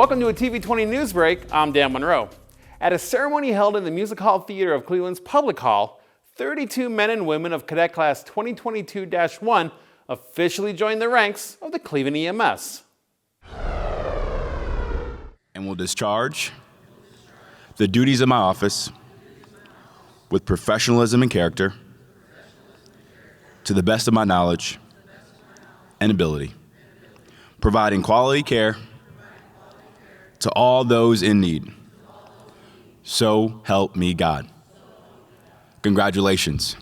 Welcome to a TV20 News Break. I'm Dan Monroe. At a ceremony held in the Music Hall Theater of Cleveland's Public Hall, 32 men and women of Cadet Class 2022-1 officially joined the ranks of the Cleveland EMS. And will discharge the duties of my office with professionalism and character to the best of my knowledge and ability, providing quality care to all those in need. So help me God. Congratulations.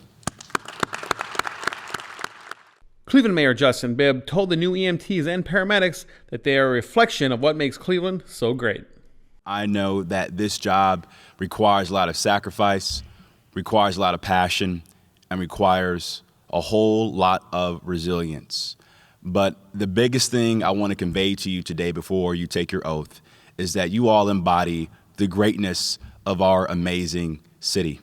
Cleveland Mayor Justin Bibb told the new EMTs and paramedics that they are a reflection of what makes Cleveland so great. I know that this job requires a lot of sacrifice, requires a lot of passion, and requires a whole lot of resilience. But the biggest thing I want to convey to you today before you take your oath is that you all embody the greatness of our amazing city.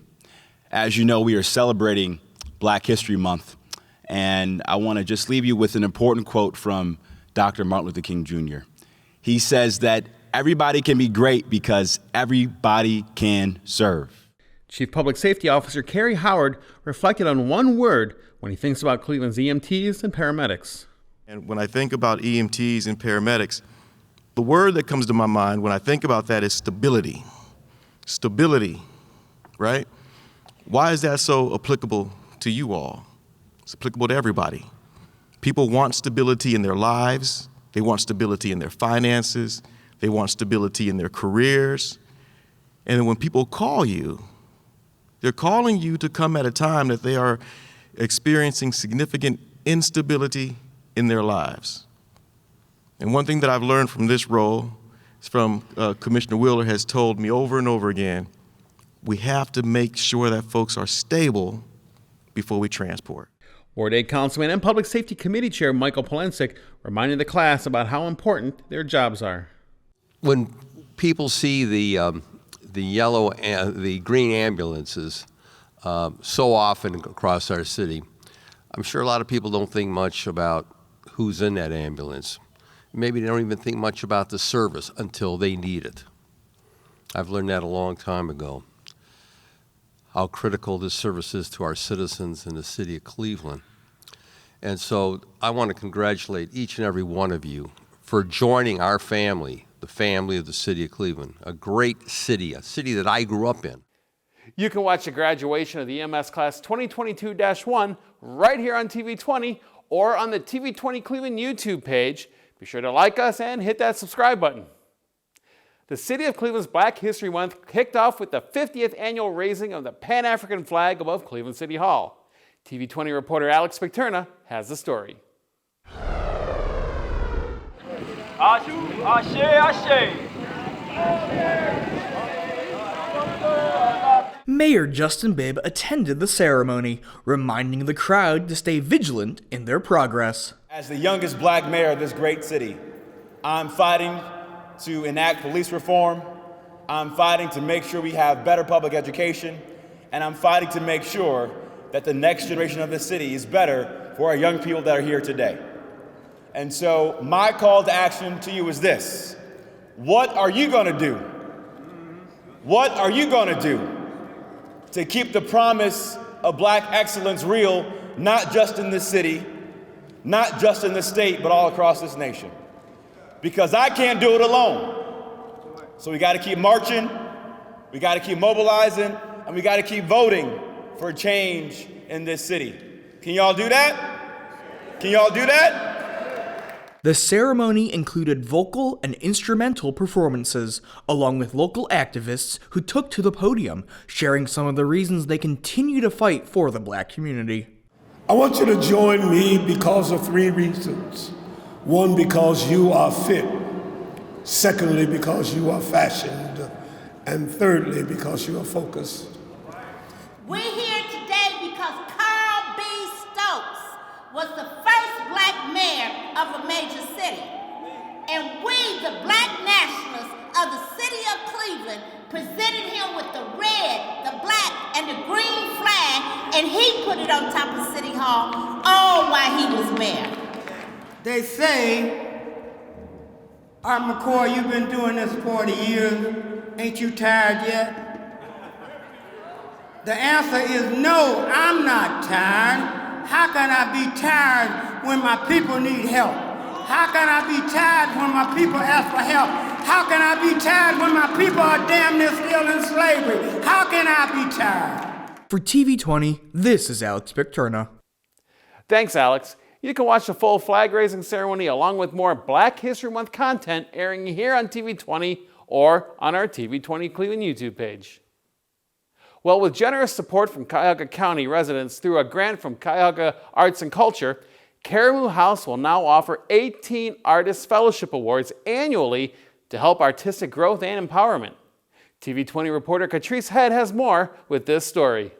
As you know, we are celebrating Black History Month, and I want to just leave you with an important quote from Dr. Martin Luther King Jr. He says that everybody can be great because everybody can serve. Chief Public Safety Officer Kerry Howard reflected on one word when he thinks about Cleveland's EMTs and paramedics. And when I think about EMTs and paramedics, the word that comes to my mind when I think about that is stability. Stability, right? Why is that so applicable to you all? It's applicable to everybody. People want stability in their lives. They want stability in their finances. They want stability in their careers. And when people call you, they're calling you to come at a time that they are experiencing significant instability in their lives. And one thing that I've learned from this role is from Commissioner Wheeler has told me over and over again, we have to make sure that folks are stable before we transport. Ward 8 Councilman and Public Safety Committee Chair Michael Polensik reminded the class about how important their jobs are. When people see the yellow and the green ambulances so often across our city, I'm sure a lot of people don't think much about who's in that ambulance. Maybe they don't even think much about the service until they need it. I've learned that a long time ago, how critical this service is to our citizens in the city of Cleveland. And so I want to congratulate each and every one of you for joining our family, the family of the city of Cleveland, a great city, a city that I grew up in. You can watch the graduation of the EMS Class 2022-1 right here on TV20 or on the TV20 Cleveland YouTube page. Be sure to like us and hit that subscribe button. The City of Cleveland's Black History Month kicked off with the 50th annual raising of the Pan-African flag above Cleveland City Hall. TV20 reporter Alex Specterna has the story. Mayor Justin Bibb attended the ceremony, reminding the crowd to stay vigilant in their progress. As the youngest black mayor of this great city, I'm fighting to enact police reform, I'm fighting to make sure we have better public education, and I'm fighting to make sure that the next generation of this city is better for our young people that are here today. And so my call to action to you is this: what are you going to do? What are you going to do to keep the promise of black excellence real, not just in this city, not just in the state, but all across this nation? Because I can't do it alone. So we got to keep marching, we got to keep mobilizing, and we got to keep voting for change in this city. Can y'all do that? Can y'all do that? The ceremony included vocal and instrumental performances, along with local activists who took to the podium, sharing some of the reasons they continue to fight for the black community. I want you to join me because of 3 reasons. 1, because you are fit. Secondly, because you are fashioned. And thirdly, because you are focused. We're here today because Carl B. Stokes was the first black mayor of a major city. And we, the black nationalists of the city of Cleveland, presented him with the red, the black, and the green flag, and he put it on top of City Hall all while he was mayor. They say Art McCoy, you've been doing this 40 years. Ain't you tired yet? The answer is no, I'm not tired. How can I be tired when my people need help? How can I be tired when my people ask for help? How can I be tired when my people are damn near still in slavery? How can I be tired? For TV20, this is Alex Picturna. Thanks, Alex. You can watch the full flag-raising ceremony along with more Black History Month content airing here on TV20 or on our TV20 Cleveland YouTube page. Well, with generous support from Cuyahoga County residents through a grant from Cuyahoga Arts and Culture, Karamu House will now offer 18 Artist Fellowship Awards annually to help artistic growth and empowerment. TV20 reporter Catrice Head has more with this story.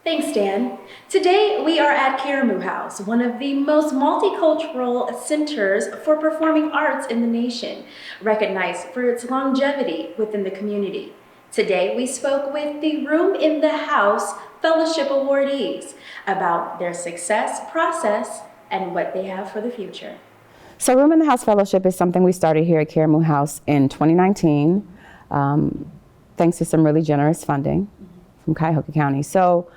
Thanks, Dan. Today we are at Karamu House, one of the most multicultural centers for performing arts in the nation, recognized for its longevity within the community. Today we spoke with the Room in the House Fellowship awardees about their success, process, and what they have for the future. So Room in the House Fellowship is something we started here at Karamu House in 2019, thanks to some really generous funding from Cuyahoga County. So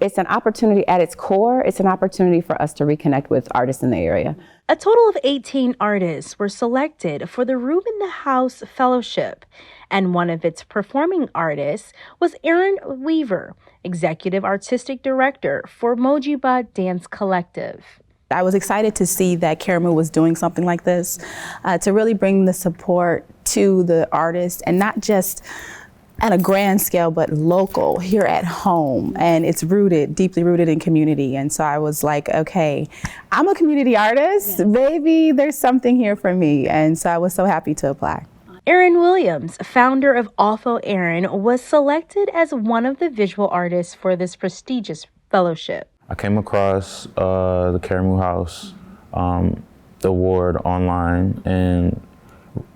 it's an opportunity at its core, it's an opportunity for us to reconnect with artists in the area. A total of 18 artists were selected for the Room in the House Fellowship, and one of its performing artists was Aaron Weaver, Executive Artistic Director for Mojiba Dance Collective. I was excited to see that Karamu was doing something like this, to really bring the support to the artists, and not just at a grand scale, but local, here at home. And it's rooted, deeply rooted in community. And so I was like, okay, I'm a community artist. Yes. Maybe there's something here for me. And so I was so happy to apply. Aaron Williams, founder of Awful Aaron, was selected as one of the visual artists for this prestigious fellowship. I came across the Karamu House award online, and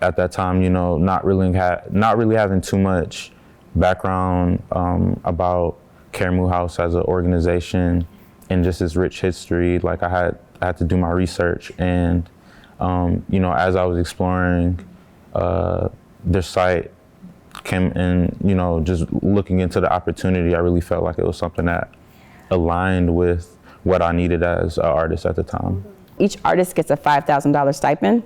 at that time, you know, not really having too much background about Karamu House as an organization and just its rich history. Like I had to do my research, and you know, as I was exploring their site, came in, you know, just looking into the opportunity, I really felt like it was something that aligned with what I needed as an artist at the time. Each artist gets a $5,000 stipend.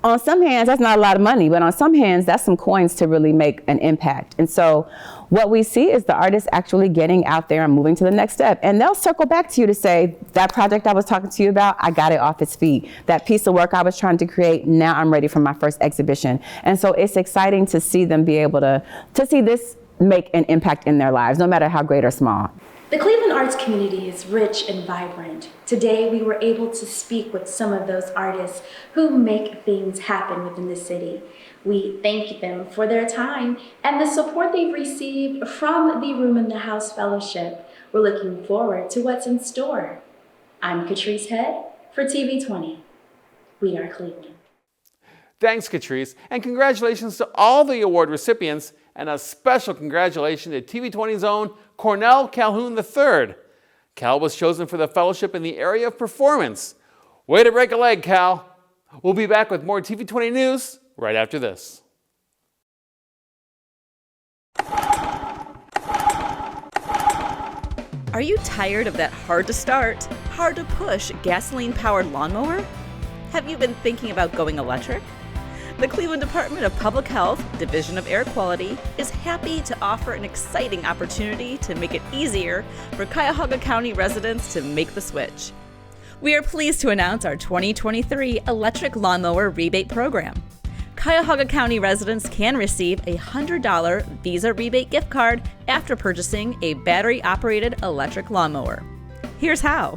On some hands, that's not a lot of money, but on some hands, that's some coins to really make an impact. And so what we see is the artists actually getting out there and moving to the next step. And they'll circle back to you to say, that project I was talking to you about, I got it off its feet. That piece of work I was trying to create, now I'm ready for my first exhibition. And so it's exciting to see them be able to see this make an impact in their lives, no matter how great or small. The Cleveland arts community is rich and vibrant. Today, we were able to speak with some of those artists who make things happen within the city. We thank them for their time and the support they've received from the Room in the House Fellowship. We're looking forward to what's in store. I'm Catrice Head for TV20. We are Cleveland. Thanks, Catrice, and congratulations to all the award recipients, and a special congratulations to TV20's own Cornell Calhoun III. Cal was chosen for the fellowship in the area of performance. Way to break a leg, Cal. We'll be back with more TV20 news right after this. Are you tired of that hard to start, hard to push gasoline-powered lawnmower? Have you been thinking about going electric? The Cleveland Department of Public Health, Division of Air Quality, is happy to offer an exciting opportunity to make it easier for Cuyahoga County residents to make the switch. We are pleased to announce our 2023 electric lawnmower rebate program. Cuyahoga County residents can receive a $100 Visa rebate gift card after purchasing a battery-operated electric lawnmower. Here's how.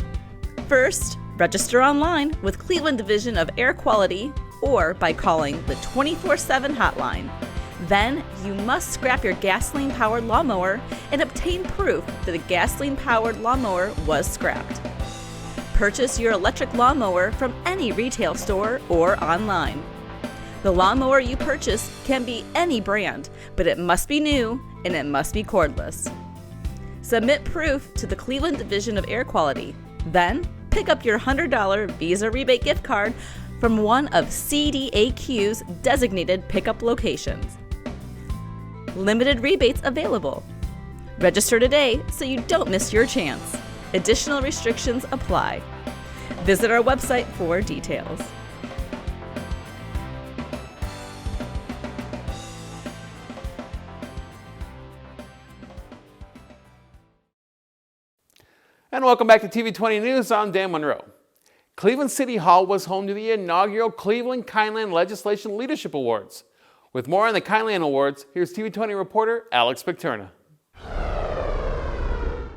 First, register online with Cleveland Division of Air Quality or by calling the 24/7 hotline. Then you must scrap your gasoline-powered lawnmower and obtain proof that the gasoline-powered lawnmower was scrapped. Purchase your electric lawnmower from any retail store or online. The lawnmower you purchase can be any brand, but it must be new and it must be cordless. Submit proof to the Cleveland Division of Air Quality. Then pick up your $100 Visa rebate gift card from one of CDAQ's designated pickup locations. Limited rebates available. Register today so you don't miss your chance. Additional restrictions apply. Visit our website for details. And welcome back to TV20 News. I'm Dan Monroe. Cleveland City Hall was home to the inaugural Cleveland Kindland Legislation Leadership Awards. With more on the Kindland Awards, here's TV20 reporter Alex Picterna.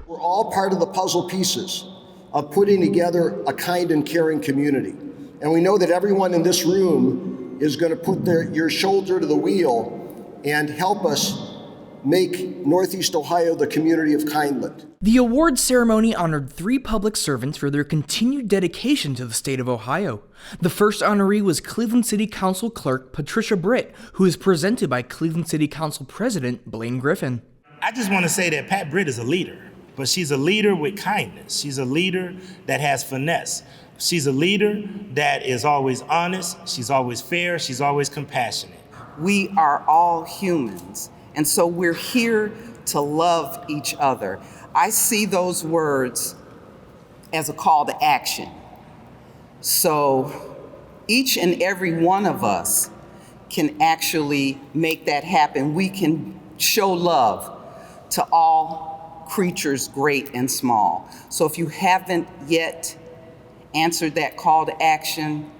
We're all part of the puzzle pieces of putting together a kind and caring community. And we know that everyone in this room is going to put your shoulder to the wheel and help us make Northeast Ohio the community of Kindland. The awards ceremony honored 3 public servants for their continued dedication to the state of Ohio. The first honoree was Cleveland City Council Clerk Patricia Britt, who is presented by Cleveland City Council President Blaine Griffin. I just want to say that Pat Britt is a leader, but she's a leader with kindness. She's a leader that has finesse. She's a leader that is always honest, she's always fair, she's always compassionate. We are all humans, and so we're here to love each other. I see those words as a call to action. So each and every one of us can actually make that happen. We can show love to all creatures, great and small. So if you haven't yet answered that call to action,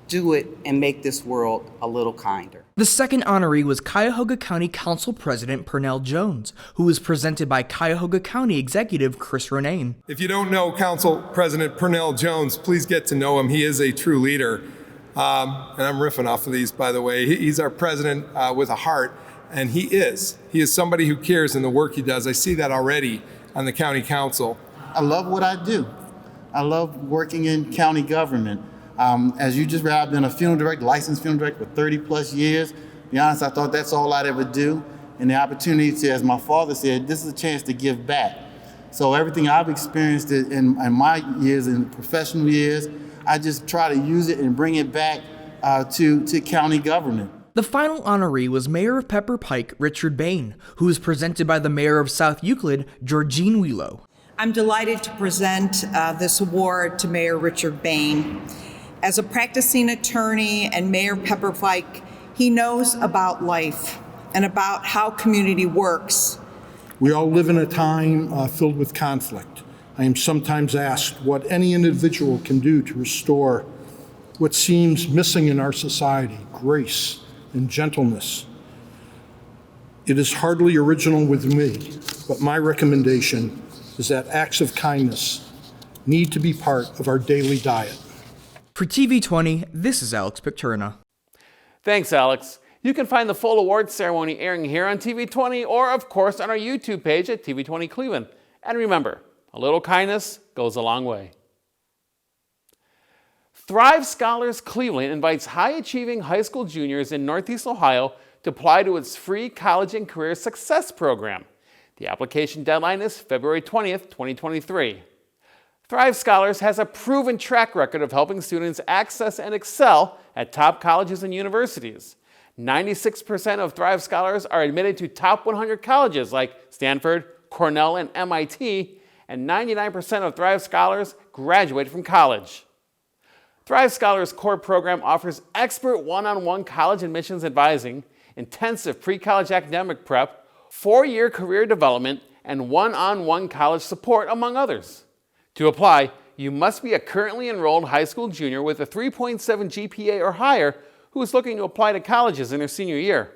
do it and make this world a little kinder. The second honoree was Cuyahoga County Council President Pernell Jones, who was presented by Cuyahoga County Executive Chris Ronayne. If you don't know Council President Pernell Jones, please get to know him. He is a true leader. And I'm riffing off of these, by the way. He's our president with a heart, and he is. He is somebody who cares in the work he does. I see that already on the county council. I love what I do. I love working in county government. As you just read, I've been a funeral director, licensed funeral director for 30 plus years. To be honest, I thought that's all I'd ever do. And the opportunity to, as my father said, this is a chance to give back. So everything I've experienced in my years, in professional years, I just try to use it and bring it back to county government. The final honoree was Mayor of Pepper Pike, Richard Bain, who was presented by the Mayor of South Euclid, Georgine Wheelow. I'm delighted to present this award to Mayor Richard Bain. As a practicing attorney and Mayor Pepper Pike, he knows about life and about how community works. We all live in a time filled with conflict. I am sometimes asked what any individual can do to restore what seems missing in our society, grace and gentleness. It is hardly original with me, but my recommendation is that acts of kindness need to be part of our daily diet. For TV20, this is Alex Picterna. Thanks, Alex. You can find the full awards ceremony airing here on TV20 or, of course, on our YouTube page at TV20 Cleveland. And remember, a little kindness goes a long way. Thrive Scholars Cleveland invites high-achieving high school juniors in Northeast Ohio to apply to its free college and career success program. The application deadline is February 20th, 2023. Thrive Scholars has a proven track record of helping students access and excel at top colleges and universities. 96% of Thrive Scholars are admitted to top 100 colleges like Stanford, Cornell, and MIT, and 99% of Thrive Scholars graduate from college. Thrive Scholars core program offers expert one-on-one college admissions advising, intensive pre-college academic prep, 4-year career development, and one-on-one college support, among others. To apply, you must be a currently enrolled high school junior with a 3.7 GPA or higher who is looking to apply to colleges in their senior year.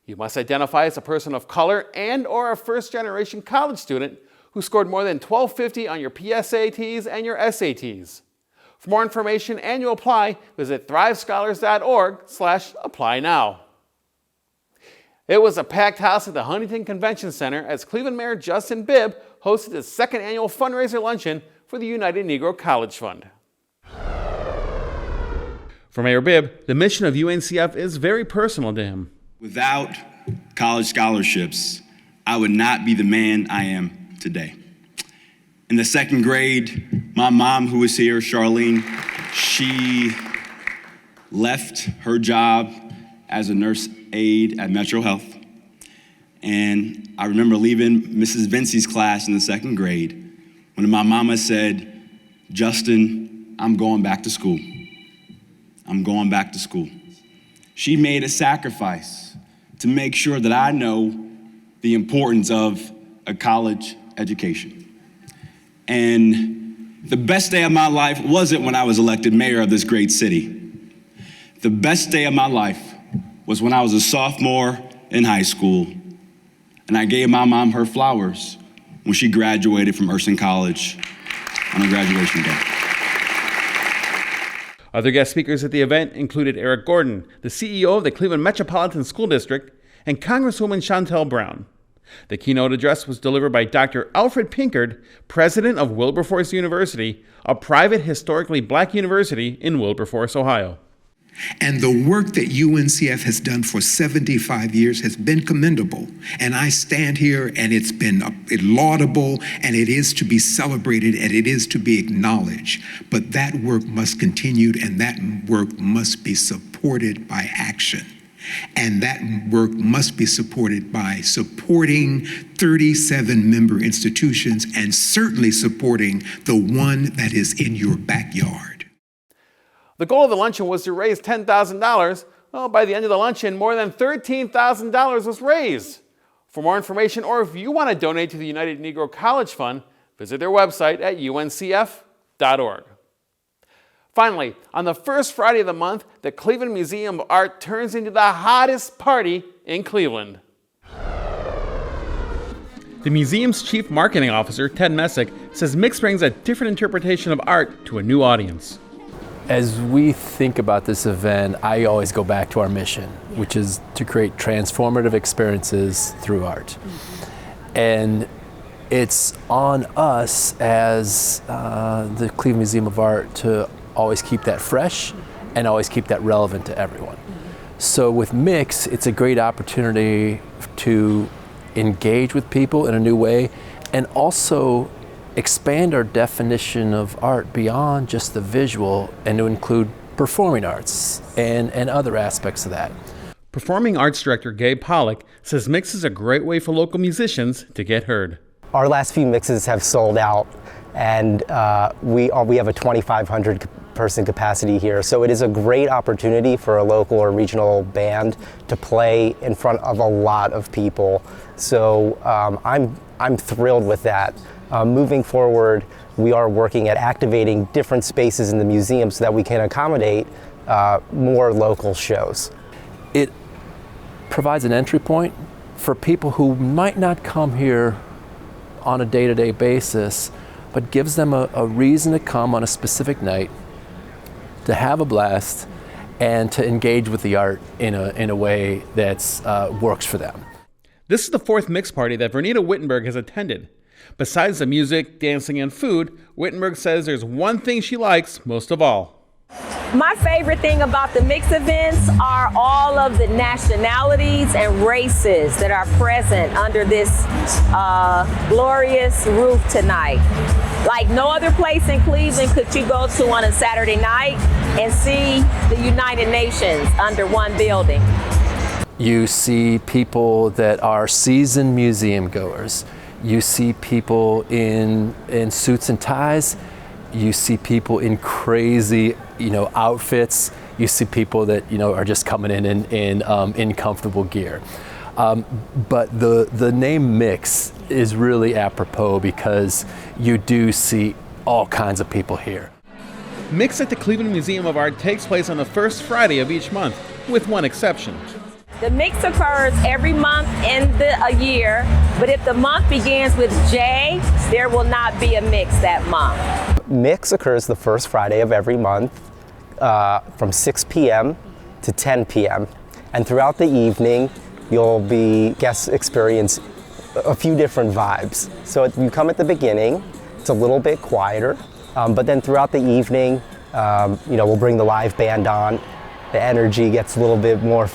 You must identify as a person of color and or a first-generation college student who scored more than 1250 on your PSATs and your SATs. For more information and to apply, visit thrivescholars.org/apply now. It was a packed house at the Huntington Convention Center as Cleveland Mayor Justin Bibb hosted his second annual fundraiser luncheon for the United Negro College Fund. For Mayor Bibb, the mission of UNCF is very personal to him. Without college scholarships, I would not be the man I am today. In the second grade, my mom, who is here, Charlene, she left her job as a nurse aide at Metro Health. And I remember leaving Mrs. Vincey's class in the second grade when my mama said, "Justin, I'm going back to school. I'm going back to school." She made a sacrifice to make sure that I know the importance of a college education. And the best day of my life wasn't when I was elected mayor of this great city. The best day of my life was when I was a sophomore in high school, and I gave my mom her flowers when she graduated from Urson College on her graduation day. Other guest speakers at the event included Eric Gordon, the CEO of the Cleveland Metropolitan School District, and Congresswoman Shontel Brown. The keynote address was delivered by Dr. Alfred Pinkard, president of Wilberforce University, a private historically black university in Wilberforce, Ohio. And the work that UNCF has done for 75 years has been commendable. And I stand here and it's been laudable, and it is to be celebrated, and it is to be acknowledged. But that work must continue, and that work must be supported by action. And that work must be supported by supporting 37 member institutions, and certainly supporting the one that is in your backyard. The goal of the luncheon was to raise $10,000. Well, by the end of the luncheon, more than $13,000 was raised. For more information, or if you want to donate to the United Negro College Fund, visit their website at uncf.org. Finally, on the first Friday of the month, the Cleveland Museum of Art turns into the hottest party in Cleveland. The museum's chief marketing officer, Ted Messick, says Mix brings a different interpretation of art to a new audience. As we think about this event, I always go back to our mission, which is to create transformative experiences through art. And it's on us as the Cleveland Museum of Art to always keep that fresh and always keep that relevant to everyone. So with Mix, it's a great opportunity to engage with people in a new way, and also expand our definition of art beyond just the visual, and to include performing arts and other aspects of that. Performing arts director Gabe Pollock says Mix is a great way for local musicians to get heard. Our last few mixes have sold out, and we have a 2,500 person capacity here, so it is a great opportunity for a local or regional band to play in front of a lot of people. So I'm thrilled with that. Moving forward, we are working at activating different spaces in the museum so that we can accommodate more local shows. It provides an entry point for people who might not come here on a day-to-day basis, but gives them a reason to come on a specific night, to have a blast, and to engage with the art in a way that works for them. This is the fourth Mix Party that Vernita Wittenberg has attended. Besides the music, dancing, and food, Wittenberg says there's one thing she likes most of all. My favorite thing about the Mix events are all of the nationalities and races that are present under this glorious roof tonight. Like no other place in Cleveland could you go to on a Saturday night and see the United Nations under one building. You see people that are seasoned museum goers. You see people in suits and ties. You see people in crazy, outfits. You see people that, are just coming in comfortable gear. But the name Mix is really apropos because you do see all kinds of people here. Mix at the Cleveland Museum of Art takes place on the first Friday of each month, with one exception. The Mix occurs every month in a year, but if the month begins with J, there will not be a Mix that month. Mix occurs the first Friday of every month from 6 p.m. to 10 p.m. And throughout the evening, you'll experience a few different vibes. So you come at the beginning, it's a little bit quieter, but then throughout the evening, we'll bring the live band on, the energy gets a little bit more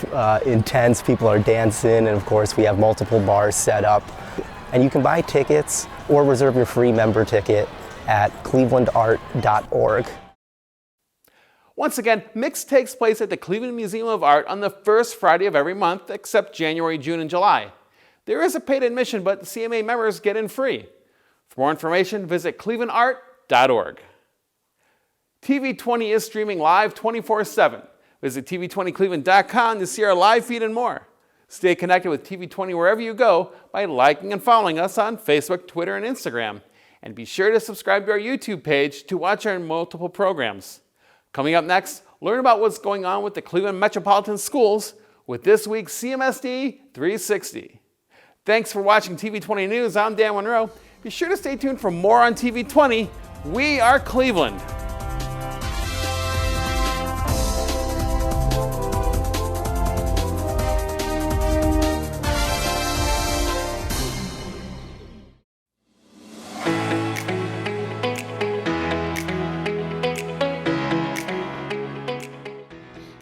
intense. People are dancing, and of course we have multiple bars set up. And you can buy tickets or reserve your free member ticket at clevelandart.org. Once again, Mix takes place at the Cleveland Museum of Art on the first Friday of every month, except January, June, and July. There is a paid admission, but CMA members get in free. For more information, visit clevelandart.org. TV20 is streaming live 24/7. Visit TV20cleveland.com to see our live feed and more. Stay connected with TV20 wherever you go by liking and following us on Facebook, Twitter, and Instagram. And be sure to subscribe to our YouTube page to watch our multiple programs. Coming up next, learn about what's going on with the Cleveland Metropolitan Schools with this week's CMSD 360. Thanks for watching TV20 News. I'm Dan Monroe. Be sure to stay tuned for more on TV20. We are Cleveland.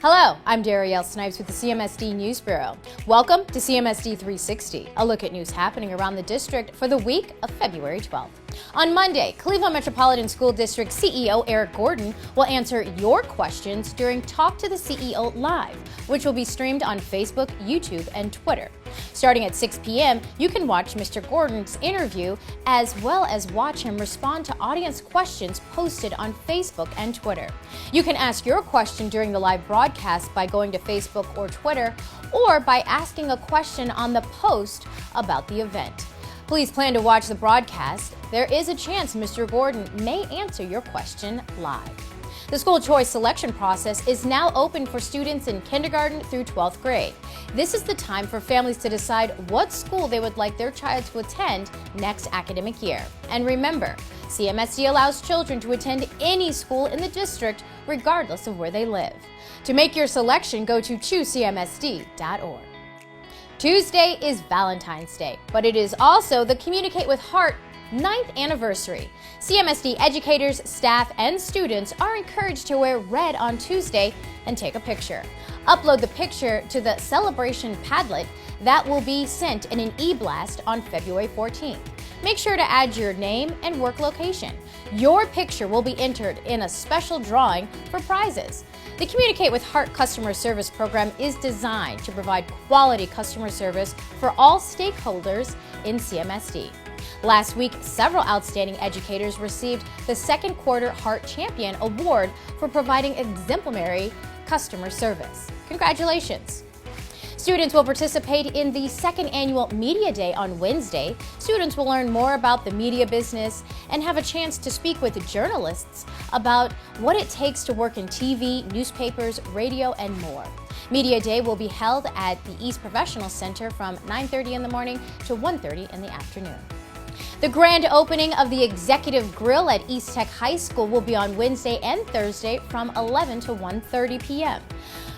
Hello, I'm Darielle Snipes with the CMSD News Bureau. Welcome to CMSD 360, a look at news happening around the district for the week of February 12th. On Monday, Cleveland Metropolitan School District CEO Eric Gordon will answer your questions during Talk to the CEO Live, which will be streamed on Facebook, YouTube, and Twitter. Starting at 6 p.m., you can watch Mr. Gordon's interview as well as watch him respond to audience questions posted on Facebook and Twitter. You can ask your question during the live broadcast by going to Facebook or Twitter, or by asking a question on the post about the event. Please plan to watch the broadcast. There is a chance Mr. Gordon may answer your question live. The school choice selection process is now open for students in kindergarten through 12th grade. This is the time for families to decide what school they would like their child to attend next academic year. And remember, CMSD allows children to attend any school in the district regardless of where they live. To make your selection, go to choosecmsd.org. Tuesday is Valentine's Day, but it is also the Communicate with Heart 9th anniversary. CMSD educators, staff, and students are encouraged to wear red on Tuesday and take a picture. Upload the picture to the celebration Padlet that will be sent in an e-blast on February 14th. Make sure to add your name and work location. Your picture will be entered in a special drawing for prizes. The Communicate with Heart customer service program is designed to provide quality customer service for all stakeholders in CMSD. Last week, several outstanding educators received the Second Quarter Heart Champion Award for providing exemplary customer service. Congratulations! Students will participate in the second annual Media Day on Wednesday. Students will learn more about the media business and have a chance to speak with journalists about what it takes to work in TV, newspapers, radio, and more. Media Day will be held at the East Professional Center from 9:30 in the morning to 1:30 in the afternoon. The grand opening of the Executive Grill at East Tech High School will be on Wednesday and Thursday from 11 to 1:30 p.m.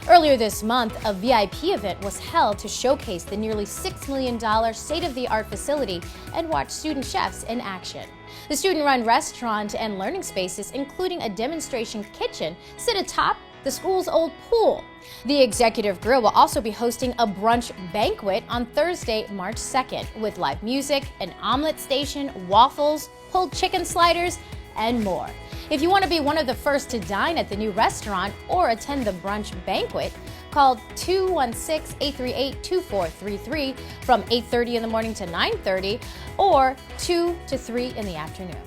Earlier this month, a VIP event was held to showcase the nearly $6 million state-of-the-art facility and watch student chefs in action. The student-run restaurant and learning spaces, including a demonstration kitchen, sit atop the school's old pool. The Executive Grill will also be hosting a brunch banquet on Thursday, March 2nd, with live music, an omelet station, waffles, pulled chicken sliders, and more. If you want to be one of the first to dine at the new restaurant or attend the brunch banquet, call 216-838-2433 from 8:30 in the morning to 9:30 or 2 to 3 in the afternoon.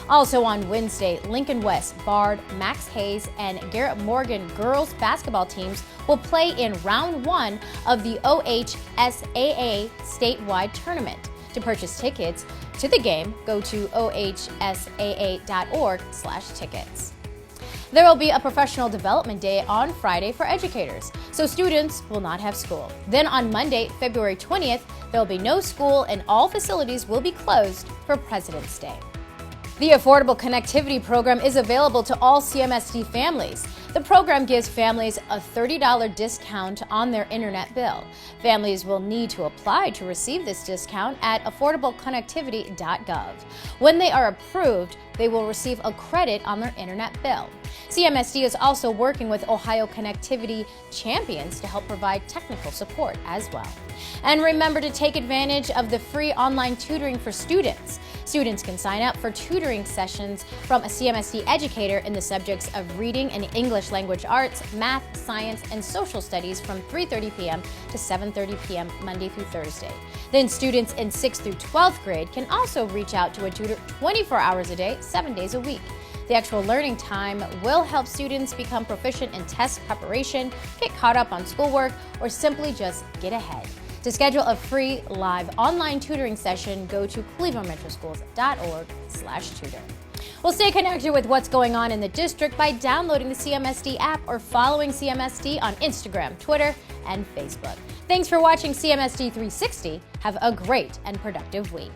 Also on Wednesday, Lincoln West, Bard, Max Hayes, and Garrett Morgan girls basketball teams will play in round 1 of the OHSAA statewide tournament. To purchase tickets to the game, go to ohsaa.org/tickets. There will be a professional development day on Friday for educators, so students will not have school. Then on Monday, February 20th, there will be no school and all facilities will be closed for President's Day. The Affordable Connectivity Program is available to all CMSD families. The program gives families a $30 discount on their internet bill. Families will need to apply to receive this discount at affordableconnectivity.gov. When they are approved, they will receive a credit on their internet bill. CMSD is also working with Ohio Connectivity Champions to help provide technical support as well. And remember to take advantage of the free online tutoring for students. Students can sign up for tutoring sessions from a CMSD educator in the subjects of reading and English language arts, math, science, and social studies from 3:30 p.m. to 7:30 p.m. Monday through Thursday. Then students in 6th through 12th grade can also reach out to a tutor 24 hours a day, 7 days a week. The actual learning time will help students become proficient in test preparation, get caught up on schoolwork, or simply just get ahead. To schedule a free live online tutoring session, go to clevelandmetroschools.org/tutor. We'll stay connected with what's going on in the district by downloading the CMSD app or following CMSD on Instagram, Twitter, and Facebook. Thanks for watching CMSD 360. Have a great and productive week.